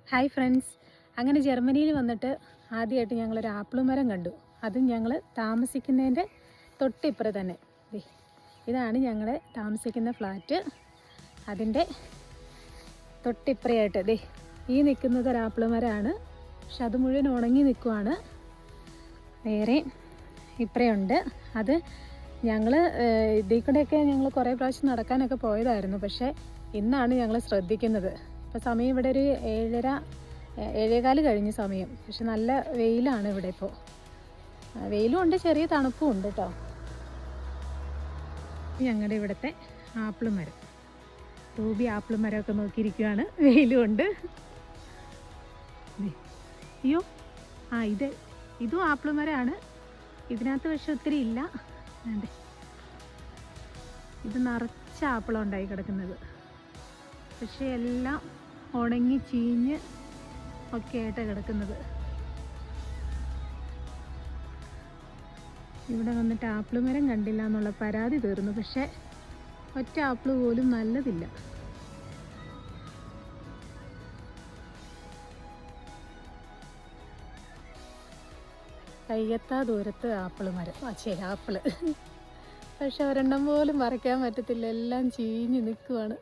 Hi friends, അങ്ങനെ ജർമ്മനിയിൽ വന്നിട്ട് ആദ്യമായിട്ട് ഞങ്ങളൊരു ആപ്പിൾ മരം കണ്ടു. അതും ഞങ്ങൾ താമസിക്കുന്നതിൻ്റെ തൊട്ടിപ്പുറം തന്നെ. ഇതാണ് ഞങ്ങൾ താമസിക്കുന്ന ഫ്ലാറ്റ്. അതിൻ്റെ തൊട്ടിപ്പുറയായിട്ട് ഈ നിൽക്കുന്നത് ഒരു ആപ്പിൾ മരമാണ്. പക്ഷെ അത് മുഴുവൻ ഉണങ്ങി നിൽക്കുവാണ്. വേറെ ഇപ്പറയുണ്ട്. അത് ഞങ്ങൾ ഇതിൽ കൂടെയൊക്കെ ഞങ്ങൾ കുറേ പ്രാവശ്യം നടക്കാനൊക്കെ പോയതായിരുന്നു. പക്ഷേ ഇന്നാണ് ഞങ്ങൾ ശ്രദ്ധിക്കുന്നത്. ഇപ്പോൾ സമയം ഇവിടെ ഒരു 7:15 കഴിഞ്ഞ സമയം. പക്ഷെ നല്ല വെയിലാണ് ഇവിടെ. ഇപ്പോൾ വെയിലും ഉണ്ട്, ചെറിയ തണുപ്പും ഉണ്ട് കേട്ടോ. ഞങ്ങളുടെ ഇവിടുത്തെ ആപ്പിൾ മരം, റൂബി ആപ്പിൾ മരമൊക്കെ നോക്കിയിരിക്കുകയാണ്. വെയിലും ഉണ്ട്. അയ്യോ, ഇതും ആപ്പിൾ മരമാണ്. ഇതിനകത്ത് പക്ഷെ ഒത്തിരി ഇല്ല. അതെ, ഇത് നിറച്ച ആപ്പിളം ഉണ്ടായി കിടക്കുന്നത്. പക്ഷെ എല്ലാം ഉണങ്ങി ചീഞ്ഞ് ഒക്കെ ആയിട്ടാണ് കിടക്കുന്നത്. ഇവിടെ വന്നിട്ട് ആപ്പിൾ മരം കണ്ടില്ല എന്നുള്ള പരാതി തീർന്നു. പക്ഷെ ഒറ്റ ആപ്പിൾ പോലും നല്ലതില്ല. കയ്യെത്താ ദൂരത്ത് ആപ്പിൾ മരം, ആപ്പിള്. പക്ഷെ ഒരെണ്ണം പോലും പറിക്കാൻ പറ്റത്തില്ല. എല്ലാം ചീഞ്ഞ് നിൽക്കുവാണ്.